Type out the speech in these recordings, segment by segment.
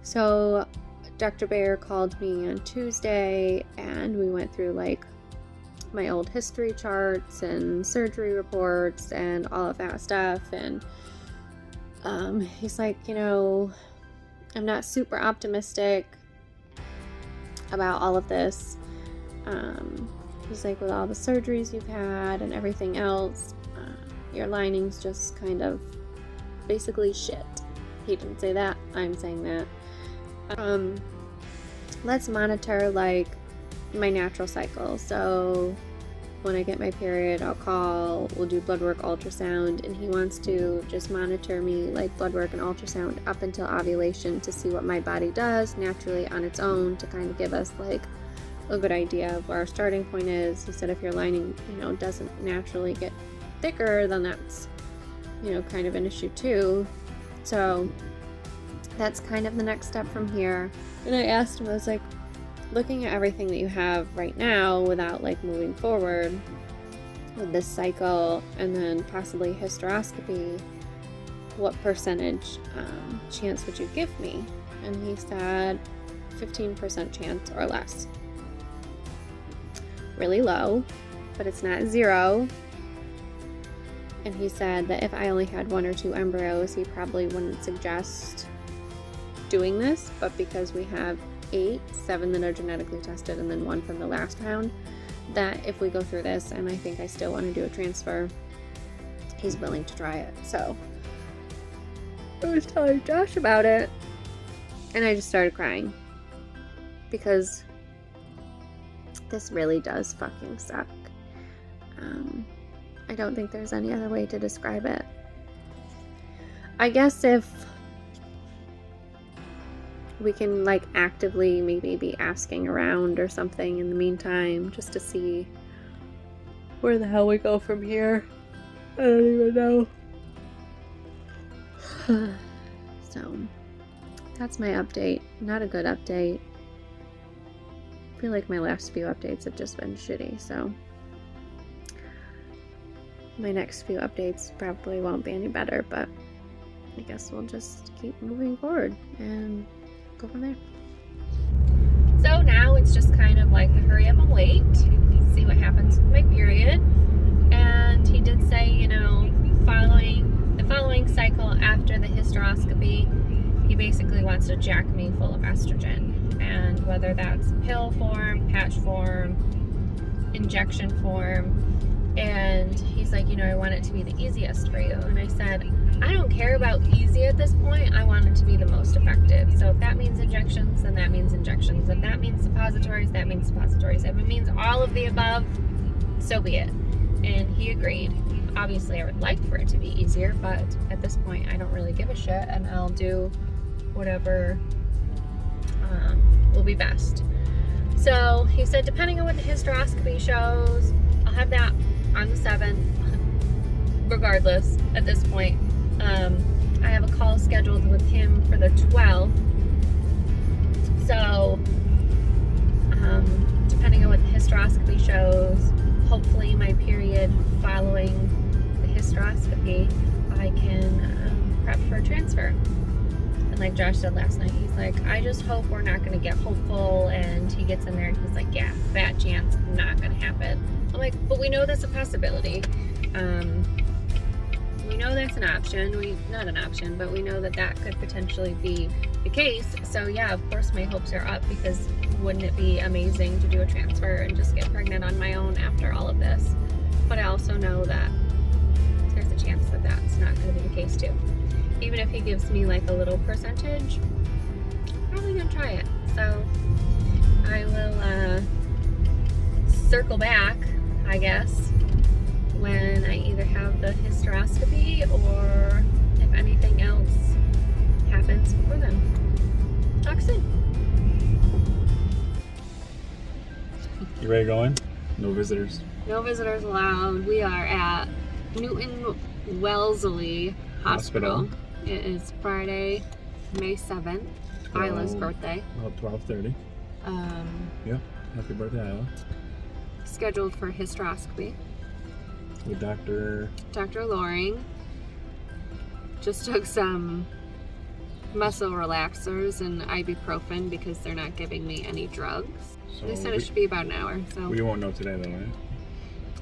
So Dr. Bayer called me on Tuesday and we went through like my old history charts and surgery reports and all of that stuff. And he's like, I'm not super optimistic about all of this. He's like, with all the surgeries you've had and everything else, your lining's just kind of basically shit. He didn't say that, I'm saying that. Let's monitor like my natural cycle. So when I get my period, I'll call, we'll do blood work, ultrasound, and he wants to just monitor me like blood work and ultrasound up until ovulation to see what my body does naturally on its own, to kind of give us like a good idea of where our starting point is. He said if your lining, doesn't naturally get thicker, then that's, kind of an issue too. So that's kind of the next step from here. And I asked him, I was like, looking at everything that you have right now without like moving forward with this cycle and then possibly hysteroscopy, what percentage chance would you give me? And he said 15% chance or less. Really low, but it's not zero. And he said that if I only had 1 or 2 embryos, he probably wouldn't suggest doing this, but because we have 7 that are genetically tested and then 1 from the last round, that if we go through this and I think I still want to do a transfer, he's willing to try it. So I was telling Josh about it and I just started crying because this really does fucking suck. I don't think there's any other way to describe it. I guess if we can like actively maybe be asking around or something in the meantime, just to see where the hell we go from here. I don't even know. So that's my update. Not a good update. I feel like my last few updates have just been shitty, so my next few updates probably won't be any better, but I guess we'll just keep moving forward and go from there. So now it's just kind of like the hurry up and wait, see what happens with my period. And he did say, following the following cycle after the hysteroscopy, he basically wants to jack me full of estrogen, and whether that's pill form, patch form, injection form. And he's like, I want it to be the easiest for you. And I said, I don't care about easy at this point. I want it to be the most effective. So if that means injections, then that means injections. If that means suppositories, that means suppositories. If it means all of the above, so be it. And he agreed. Obviously, I would like for it to be easier, but at this point, I don't really give a shit, and I'll do whatever will be best. So he said, depending on what the hysteroscopy shows, I'll have that on the 7th, regardless, at this point. I have a call scheduled with him for the 12th. So, depending on what the hysteroscopy shows, hopefully my period following the hysteroscopy, I can prep for a transfer. And like Josh said last night, he's like, I just hope we're not going to get hopeful. And he gets in there and he's like, yeah, fat chance, not going to happen. I'm like, but we know that's a possibility. We know that's an option. Not an option, but we know that could potentially be the case. So yeah, of course my hopes are up, because wouldn't it be amazing to do a transfer and just get pregnant on my own after all of this? But I also know that there's a chance that that's not going to be the case too. Even if he gives me like a little percentage, I'm probably going to try it. So I will circle back, I guess, when I either have the hysteroscopy or if anything else happens before then. Talk soon. You ready to go in? No visitors. No visitors allowed. We are at Newton Wellesley Hospital. It is Friday, May 7th, Isla's birthday. About 12:30. Yeah, happy birthday, Isla. Scheduled for hysteroscopy. With Dr. Loring. Just took some muscle relaxers and ibuprofen because they're not giving me any drugs. So They said it should be about an hour, so. We won't know today though, right?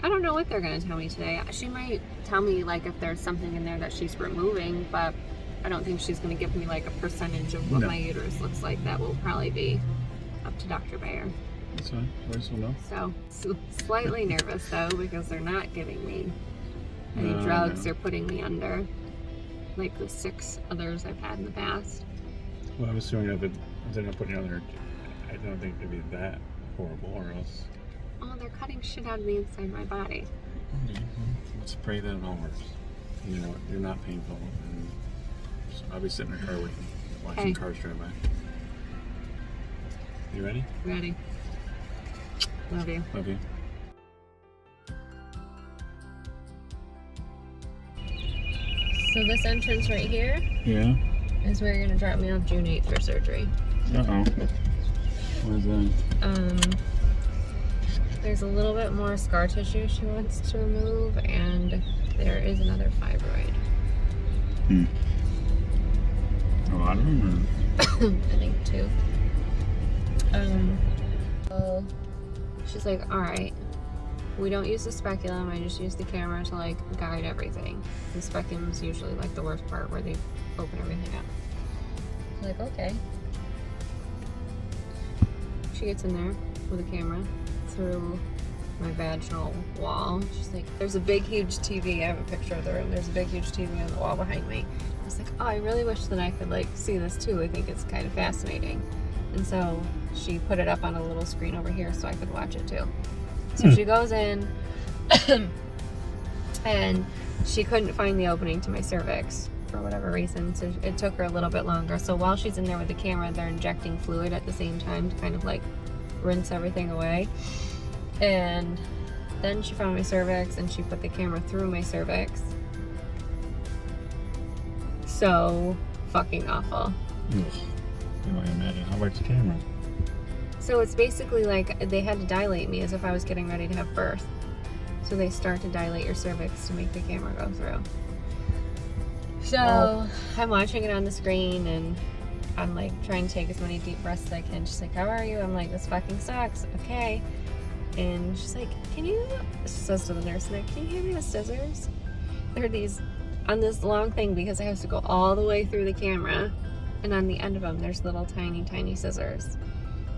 I don't know what they're going to tell me today. She might tell me like if there's something in there that she's removing, but I don't think she's going to give me like a percentage of what my uterus looks like. That will probably be up to Dr. Bayer. That's fine. I just will know. So slightly nervous though because they're not giving me any drugs. They're putting me under like the 6 others I've had in the past. Well, I'm assuming if they're not putting you under, I don't think it'd be that horrible, or else. Oh, they're cutting shit out of the inside of my body. Okay. Let's pray that it all works. You know, you're not painful. And so I'll be sitting in the car with you, watching cars drive by. You ready? Ready. Love you. Love you. So this entrance right here is where you're gonna drop me off June 8th for surgery. Uh-oh. What is that? There's a little bit more scar tissue she wants to remove, and there is another fibroid. A lot of them? I think 2. So she's like, alright, we don't use the speculum, I just use the camera to like guide everything. The speculum is usually like the worst part where they open everything up. I'm like, okay. She gets in there with a camera through my vaginal wall. She's like, there's a big huge TV. I have a picture of the room. There's a big huge TV on the wall behind me. I was like, oh, I really wish that I could like see this too. I think it's kind of fascinating. And so she put it up on a little screen over here so I could watch it too. So she goes in and she couldn't find the opening to my cervix for whatever reason. So it took her a little bit longer. So while she's in there with the camera, they're injecting fluid at the same time to kind of like rinse everything away. And then she found my cervix and she put the camera through my cervix. So fucking awful. Ugh. I can imagine. How about the camera? So it's basically like they had to dilate me as if I was getting ready to have birth. So they start to dilate your cervix to make the camera go through. So I'm watching it on the screen and I'm like trying to take as many deep breaths as I can. She's like, how are you? I'm like, this fucking sucks. Okay. And she's like, she says to the nurse, like, can you hand me the scissors? There are these on this long thing because I have to go all the way through the camera. And on the end of them, there's little tiny, tiny scissors.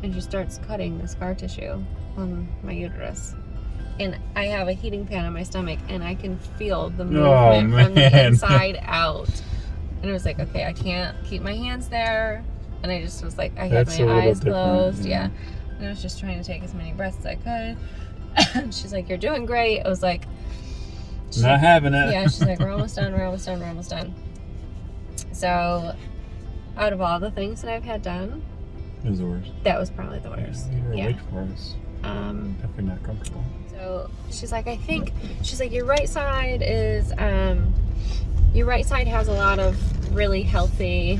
And she starts cutting the scar tissue on my uterus. And I have a heating pad on my stomach, and I can feel the movement from the inside out. And it was like, okay, I can't keep my hands there. And I just was like, I had my eyes closed. Yeah. And I was just trying to take as many breaths as I could. She's like, you're doing great. I was like, not having it. Yeah, she's like, we're almost done, we're almost done, we're almost done. So, out of all the things that I've had done, it was the worst. That was probably the worst. Yeah, wait for us. Definitely not comfortable. So she's like, she's like, your right side is, your right side has a lot of really healthy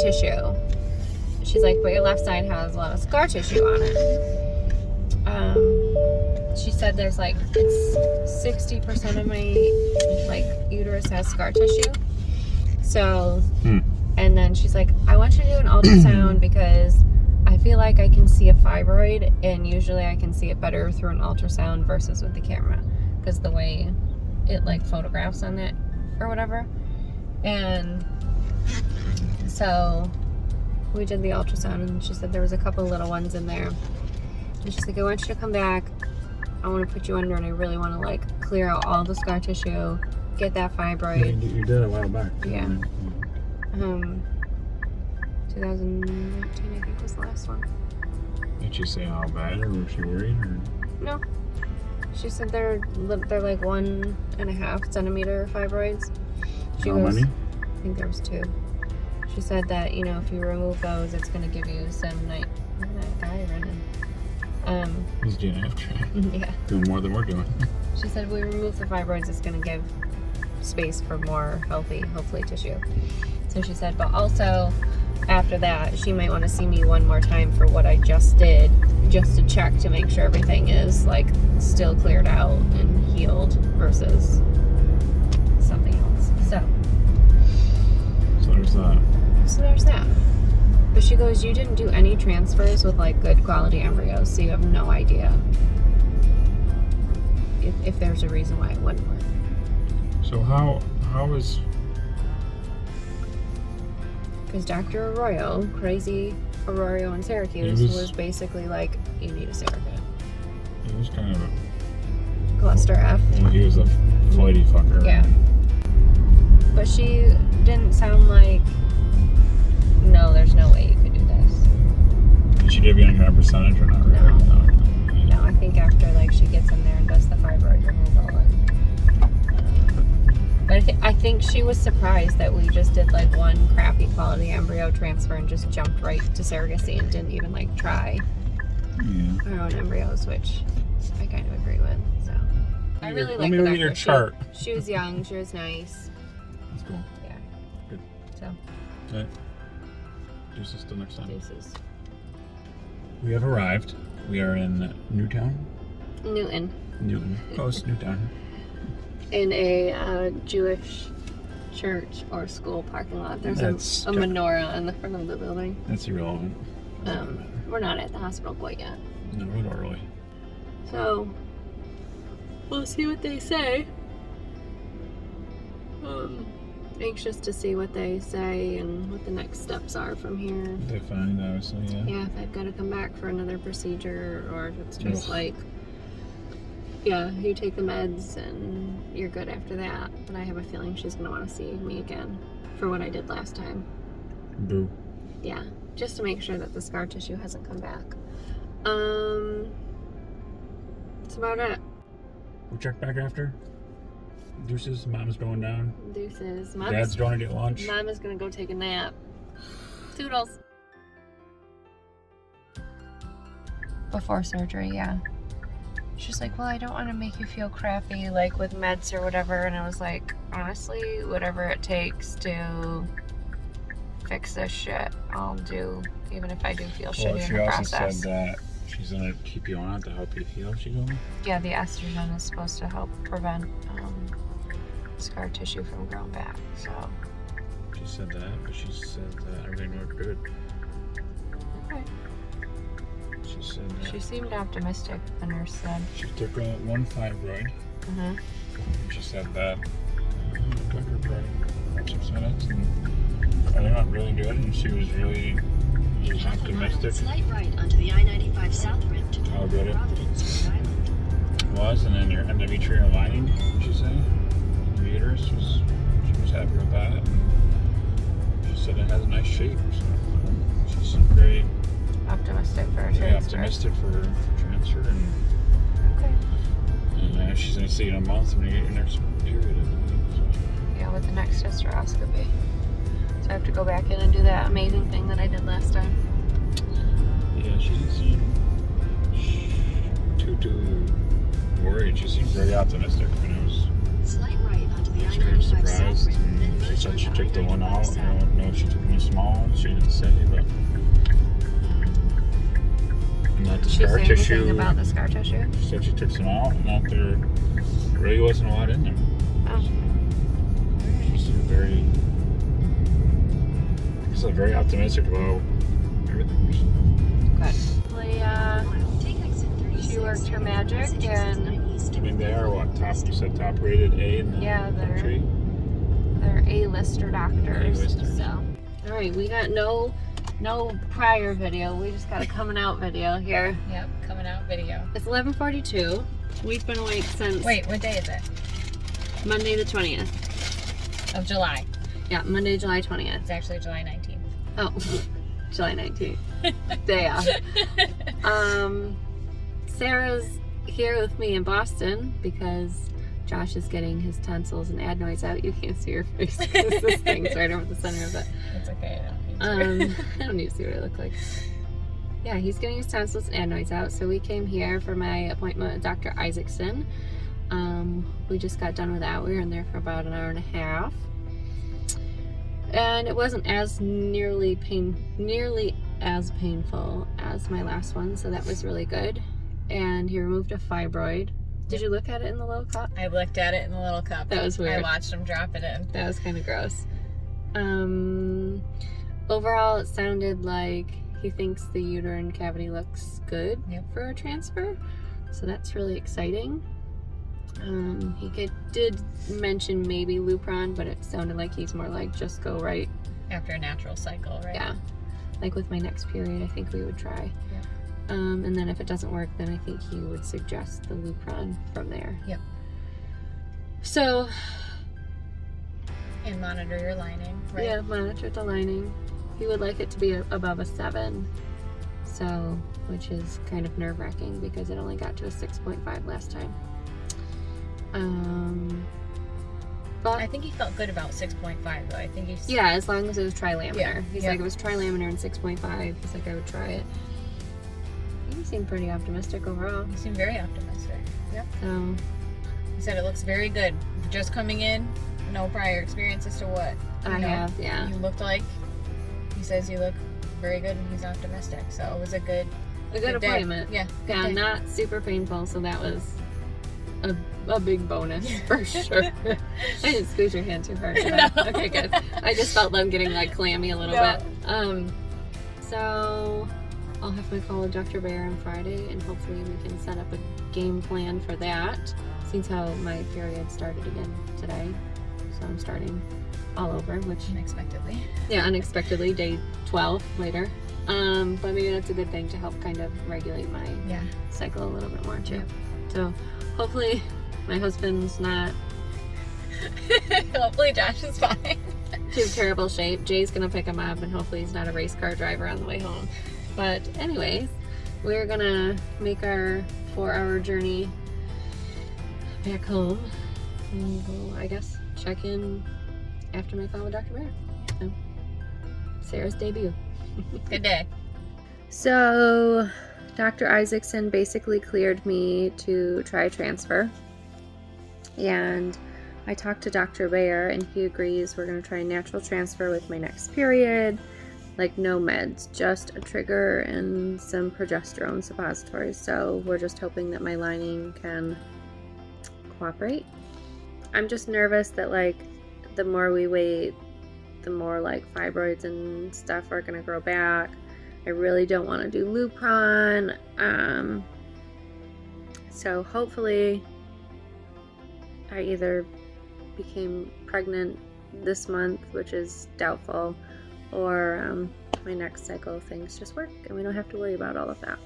tissue. She's like, but your left side has a lot of scar tissue on it. She said there's like, it's 60% of my like uterus has scar tissue. So, and then she's like, I want you to do an ultrasound because I feel like I can see a fibroid, and usually I can see it better through an ultrasound versus with the camera because the way it like photographs on it or whatever. And so we did the ultrasound, and she said there was a couple little ones in there. And she's like, I want you to come back. I want to put you under, and I really want to like clear out all the scar tissue, get that fibroid. Yeah, you did a while back. Yeah. 2019, I think, was the last one. Did she say how bad, or was she worried? Or? No. She said they're like 1.5 centimeter fibroids. How many? I think there was 2. She said that, you know, if you remove those, it's going to give you some night. Look at that guy running. He's doing after. Yeah. Doing more than we're doing. She said if we remove the fibroids, it's going to give space for more healthy, hopefully, tissue. So she said, but also after that, she might want to see me one more time for what I just did, just to check to make sure everything is like still cleared out and healed versus something else. So there's that. So there's that. But she goes, you didn't do any transfers with like good quality embryos, so you have no idea if there's a reason why it wouldn't work. So how is... Because Dr. Arroyo, crazy Arroyo in Syracuse, was basically like, you need a surrogate. He was kind of a... Cluster F. Well, he was a flighty fucker. Yeah. But she didn't sound like, no, there's no way you could do this. Did she give you any kind of percentage or not? No. No. No, I think after like she gets in there and does the fibroid removal. But I think she was surprised that we just did like one crappy quality embryo transfer and just jumped right to surrogacy and didn't even like try our own embryos, which I kind of agree with. So I really like the Let me read your chart. She was young, she was nice. That's cool. Yeah. Good. So. Okay. Deuces till next time. Deuces. We have arrived. We are in Newtown. Newton. Close, Newtown. In a Jewish church or school parking lot. There's a menorah in the front of the building. That's irrelevant. We're not at the hospital quite yet. No, we're not really. So, we'll see what they say. Anxious to see what they say and what the next steps are from here. They find, obviously, yeah. Yeah, if I've got to come back for another procedure or if it's just like, yeah, you take the meds and you're good after that. But I have a feeling she's going to want to see me again for what I did last time. Boo. Yeah, just to make sure that the scar tissue hasn't come back. That's about it. We'll check back after. Deuces, mom's going down. Deuces. Dad's going to get lunch. Mom is going to go take a nap. Toodles. Before surgery, yeah. She's like, well, I don't want to make you feel crappy, like with meds or whatever. And I was like, honestly, whatever it takes to fix this shit, I'll do, even if I do feel shitty in the process. She also said that she's going to keep you on to help you heal, she told me. Yeah, the estrogen is supposed to help prevent scar tissue from growing back, so. She said that, but she said that everything looked good. Okay. She said that. She seemed optimistic, the nurse said. She took one fibroid. And she said that took her for 6 minutes and everything went really good, and she was really optimistic. Slight right onto the I-95 South Rim to how good it was, and then your endometrial lining, she said. Your uterus she was happy with that. And she said it has a nice shape. So she's very optimistic for a transfer. Yeah, optimistic for transfer, and okay. And she's gonna see you in a month when you get your next period. So. Yeah, with the next hysteroscopy. So I have to go back in and do that amazing thing that I did last time. Yeah, she didn't seem too worried. She seemed very optimistic, and I was kind of surprised. And she said she took the one out. I don't know if she took any small ones. She didn't say, but not the scar tissue. Anything about the scar tissue? She said she took some out, and that there really wasn't a lot in there. Oh. She seemed very optimistic about everything. Good. She worked her magic, and I mean, they are what, top? You said top rated A in the country? They're A-lister doctors. A-listers. So, all right, we got no prior video. We just got a coming out video here. Yep, coming out video. It's 11:42. We've been awake since. Wait, what day is it? Monday the 20th. Of July. Yeah, Monday, July 20th. It's actually July 19th. Oh, July 19th. Day off. Sarah's here with me in Boston because Josh is getting his tonsils and adenoids out. You can't see her face because this thing's right over the center of it. It's okay. I don't need to see what I look like. Yeah, he's getting his tonsils and adenoids out. So we came here for my appointment with Dr. Isaacson. We just got done with that. We were in there for about an hour and a half. And it wasn't as nearly as painful as my last one, so that was really good. And he removed a fibroid. Did you look at it in the little cup? I looked at it in the little cup. That was weird. I watched him drop it in. That was kind of gross. overall it sounded like he thinks the uterine cavity looks good for a transfer, so that's really exciting. He did mention maybe Lupron, but it sounded like he's more like just go right After a natural cycle, right? Yeah, like with my next period, I think we would try. And then if it doesn't work, then I think he would suggest the Lupron from there. Yep. So. And monitor your lining, right? Yeah, monitor the lining. He would like it to be above a 7, so, which is kind of nerve-wracking because it only got to a 6.5 last time. But I think he felt good about 6.5 though. I think he's... Yeah, as long as it was trilaminar. Yeah. He's like, it was trilaminar and 6.5. He's like, I would try it. He seemed pretty optimistic overall. He seemed very optimistic. Yep. So, He said it looks very good. Just coming in, no prior experience as to what I have, yeah. you looked like. He says you look very good and he's optimistic. So it was a good day. appointment. Yeah. Yeah, day. not super painful, so that was a big bonus for sure. I didn't squeeze your hand too hard. Did I? No. Okay, good. I just felt them getting like clammy a little No. bit. So I'll have my call with Dr. Bear on Friday, and hopefully we can set up a game plan for that. Since how my period started again today, so I'm starting all over, which Unexpectedly. unexpectedly, day 12 later. But maybe that's a good thing to help kind of regulate my cycle a little bit more too. Yep. So hopefully my husband's not Hopefully Josh is fine. too terrible shape. Jay's gonna pick him up, and hopefully he's not a race car driver on the way home. But anyways, we're gonna make our 4-hour journey back home, and we'll, I guess, check in after my call with Dr. Bear. So, Sarah's debut. Good day. So, Dr. Isaacson basically cleared me to try transfer. And I talked to Dr. Bear, and he agrees we're going to try natural transfer with my next period. Like, no meds, just a trigger and some progesterone suppositories. So, we're just hoping that my lining can cooperate. I'm just nervous that, like, the more we wait, the more, like, fibroids and stuff are going to grow back. I really don't want to do Lupron. So hopefully I either became pregnant this month, which is doubtful, or my next cycle things just work and we don't have to worry about all of that.